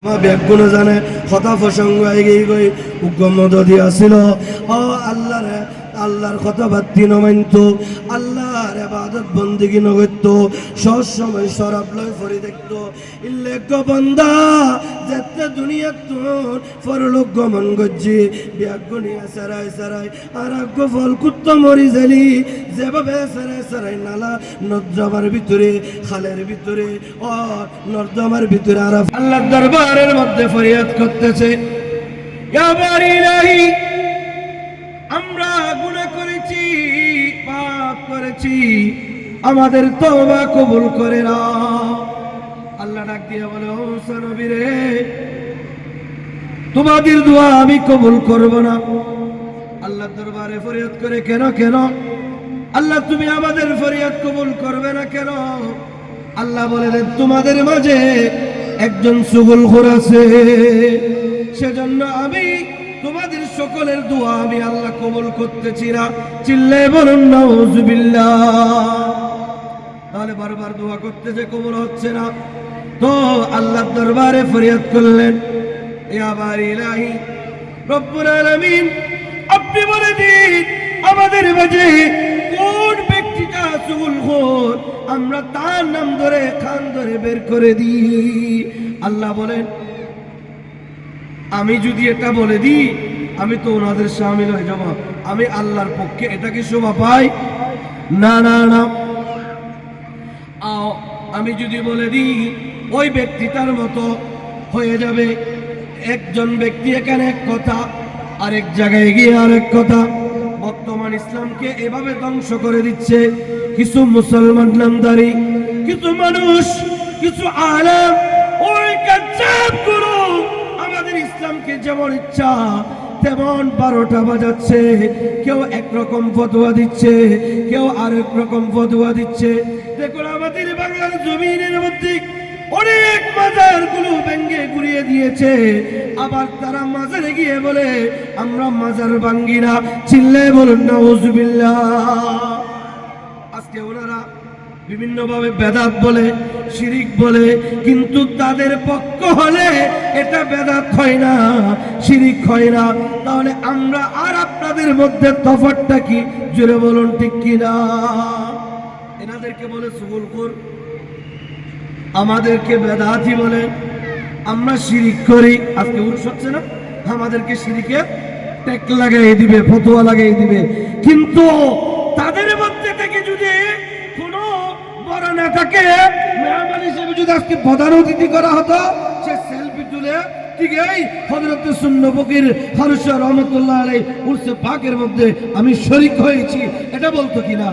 ব্যাগুণ জানে কথা প্রসঙ্গ এগিয়ে গই উগ্গমদ দিয়াছিল ও আল্লাহ রে আল্লাহর কথা বাতি নমাইত আল্লাহর ইবাদত বন্দেগী নগত সব সময় শরাব লয় ফরি দেখত ইল্লেক বান্দা যেতে দুনিয়া তোর ফরলোক গমন গজ্জি ব্যাগুণিয়া সারাই সারাই আর আগ্য ফল কুত্ত মরি জালি যেভাবে সারাই সারাই নালা নর্দমার ভিতরে খালের ভিতরে ও নর্দমার ভিতরে আর আল্লাহর দরবারের মধ্যে ফরিয়াদ করতেছে ইয়া বারি ইলাহি আমরা গুনাহ করেছি পাপ করেছি আমাদের তওবা কবুল করে নাও আল্লাহ ডাক দিয়ে বলে ও নবী রে তোমাদের দোয়া আমি কবুল করব না আল্লাহর দরবারে ফরিয়াদ করে কেন কেন আল্লাহ তুমি আমাদের ফরিয়াদ কবুল করবে না কেন আল্লাহ বলেন তোমাদের মাঝে একজন চুগলখোর আছে সেজন্য আমি তোমাদের সকলের দোয়া আমি আল্লাহ কবুল করতেছি না চিল্লায়ে বলুন নাউযুবিল্লাহ তাহলে বারবার দোয়া করতেছে কবুল হচ্ছে না তো আল্লাহর দরবারে ফরিয়াদ করলেন ইয়া বারি ইলাহি রব্বুল আলামিন আপনি বলে দিন আমাদের মাঝে কোন ব্যক্তিটা চুগলখোর আমরা তার নাম ধরে খান ধরে বের করে দিই আল্লাহ বলেন আমি যদি এটা বলে দিই আমি তো ওনাদের শামিল হয়ে যাব আমি আল্লাহর পক্ষে এটা কি শোভা পাই না না না আমি যদি বলে দিই ওই ব্যক্তিটার মতো হয়ে যাবে একজন ব্যক্তি এখানে এক কথা আরেক জায়গায় গিয়ে আরেক কথা বর্তমান ইসলামকে এভাবে ধ্বংস করে দিচ্ছে কিছু মুসলমান নামধারী কিছু মানুষ কিছু আলেম ওই কাজ্জাব গুরু আমাদের ইসলামকে যেমন ইচ্ছা তেমন 12টা বাজাচ্ছে কেউ একরকম ফতোয়া দিচ্ছে কেউ আরেক রকম ফতোয়া দিচ্ছে দেখুন আমাদের বাংলার জমিনের মধ্যে অনেক মাজার গুলো ভেঙে ঘুরিয়ে দিয়েছে আবার তারা মাজারে গিয়ে বলে আমরা মাজার ভাঙ্গি না চিল্লায়ে বলুন নাউযুবিল্লাহ আজকে ওনারা বিভিন্ন ভাবে বেদাত বলে শিরিক বলে কিন্তু তাদের পক্ষ হলে এটা বেদাত হয় না শিরিক হয় না তাহলে আমরা আর আপনাদের মধ্যে তফাৎটা কি জোরে বলুন ঠিক কি না এনাদেরকে বলে চুগলখোর আমাদেরকে বেদাতি বলে আমরা শিরিক করি আজকে উরুস হচ্ছে না আমাদেরকে শিরিকে ট্যাগ লাগাই দিবে ফতোয়া লাগাই দিবে কিন্তু তাদের মধ্যে থেকে যদি কোনো বড় নেতাকে মেহমান হিসেবে যদি আজকে প্রধান অতিথি করা হতো সে সেলফি তুলে ঠিক এই হযরত সুন্নাহ ফকির ফারুক রহমাতুল্লাহ আলাইহি উরসে পাকের মধ্যে আমি শরীক হয়েছি এটা বলতো কিনা